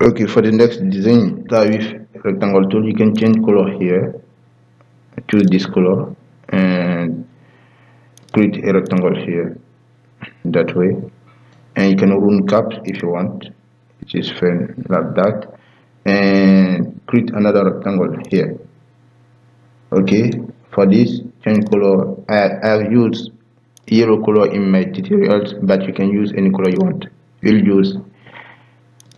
Okay, for the next design, start with rectangle tool. You can change color here, choose this color and create a rectangle here that way, and you can run caps if you want, which is fine like that, and create another rectangle here. Okay, for this change color, I've used yellow color in my tutorials, but you can use any color you want. We'll use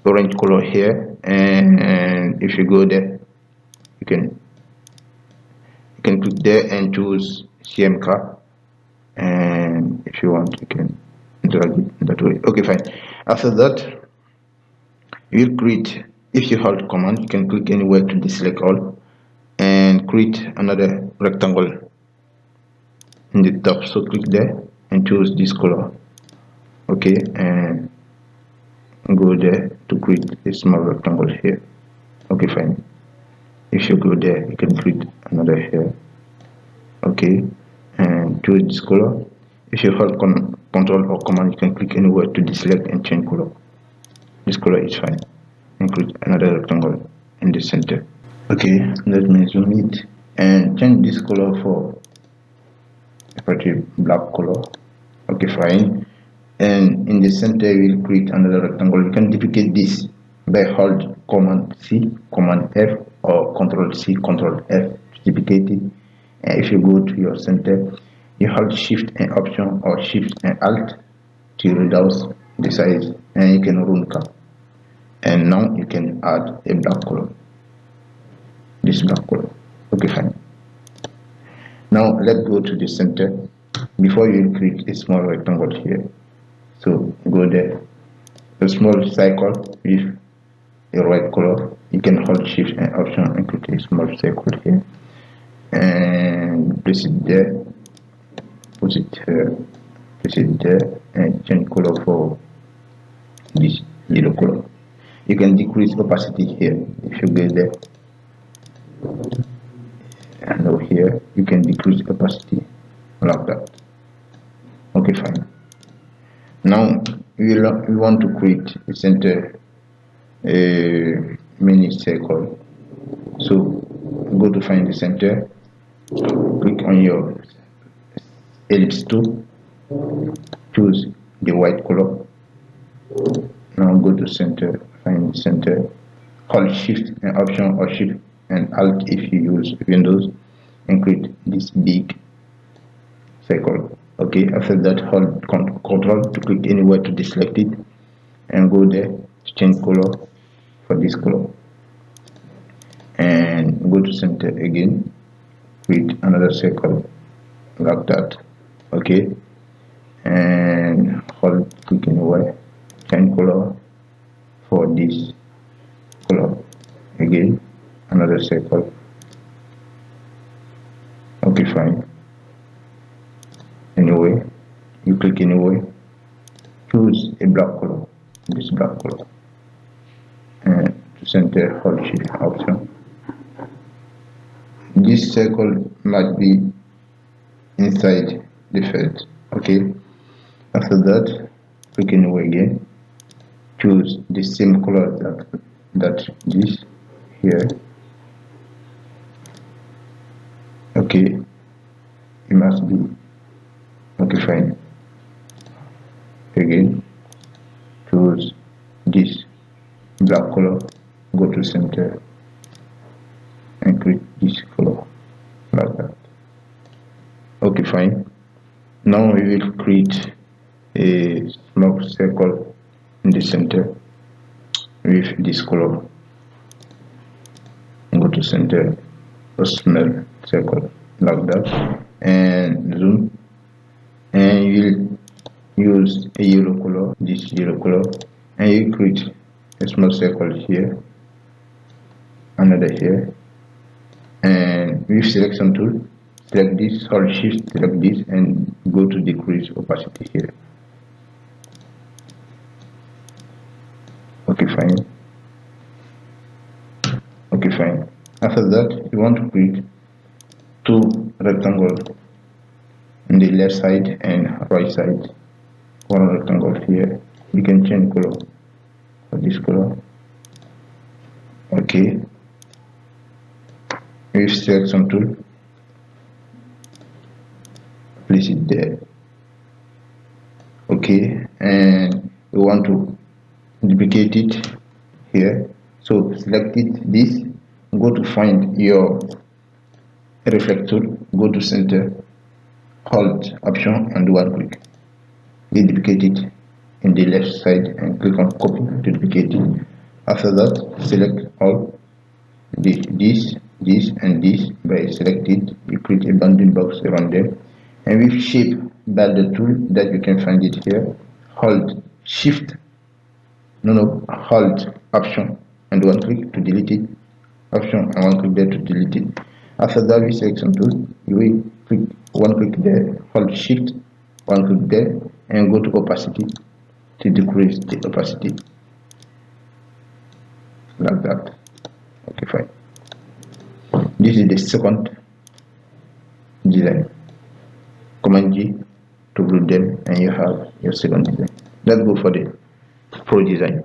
orange color here, and if you go there, you can click there and choose CMK, and if you want you can drag it that way. Okay, fine. After that, you'll create, if you hold command, you can click anywhere to deselect all and create another rectangle in the top. So click there and choose this color. Okay, and go there to create a small rectangle here. Okay, fine. If you go there, you can create another here. Okay, and choose this color. If you hold control or command, you can click anywhere to deselect and change color. This color is fine. And create another rectangle in the center. Okay, let me zoom it and change this color for a pretty black color. Okay, fine. And in the center, we'll create another rectangle. You can duplicate this by hold command C, command F, or control C, control F to duplicate it. And if you go to your center, you hold shift and option or shift and alt to reduce the size, and you can run cap. And now you can add a black color, this black color. Okay, fine. Now let's go to the center. Before you create a small rectangle here, so go there, a small circle with a red color. You can hold shift and option and create a small circle here, and place it there, put it here, place it there, and change color for this yellow color. You can decrease opacity here. If you go there and over here, you can decrease opacity like that. Okay, fine. Now we want to create a center mini circle. So go to find the center, click on your ellipse tool, choose the white color. Now go to center, find the center, hold shift and option or shift and alt if you use Windows, and create this big circle. Okay, after that, hold control to click anywhere to deselect it, and go there to change color for this color, and go to center again, create another circle like that. Okay, and hold, click anywhere, change color for this color, again another circle. Okay, fine. Anyway, you click anyway, choose a black color, this black color, and to center, hold shift option. This circle must be inside the field. Okay, after that, click anyway again, choose the same color that this here. Okay, it must be okay, fine. Again, choose this black color, go to center and create this color like that. Okay, fine. Now we will create a small circle in the center with this color. Go to center, a small circle like that, and zoom, and you will use a yellow color, this yellow color, and you create a small circle here, another here, and with selection tool, select this, hold shift, select this, and go to decrease opacity here. Okay, fine. Okay, fine. After that, you want to create two rectangles on the left side and right side. One rectangle here. You can change color for this color, Okay, with selection tool, place it there. Okay, and we want to duplicate it here, so select it, this, go to find your reflect tool, go to center, hold option and one click, duplicate it in the left side and click on copy to duplicate it. After that, select all, this and this. By selected, you create a bounding box around them, and with shape by the tool that you can find it here, hold shift, hold option and one click to delete it, option and one click there to delete it. After that, we selection tool, you will click one click there, hold shift, one click there, and go to opacity to decrease the opacity like that. Okay, fine. This is the second design. Command G to group them, and you have your second design. Let's go for the pro design.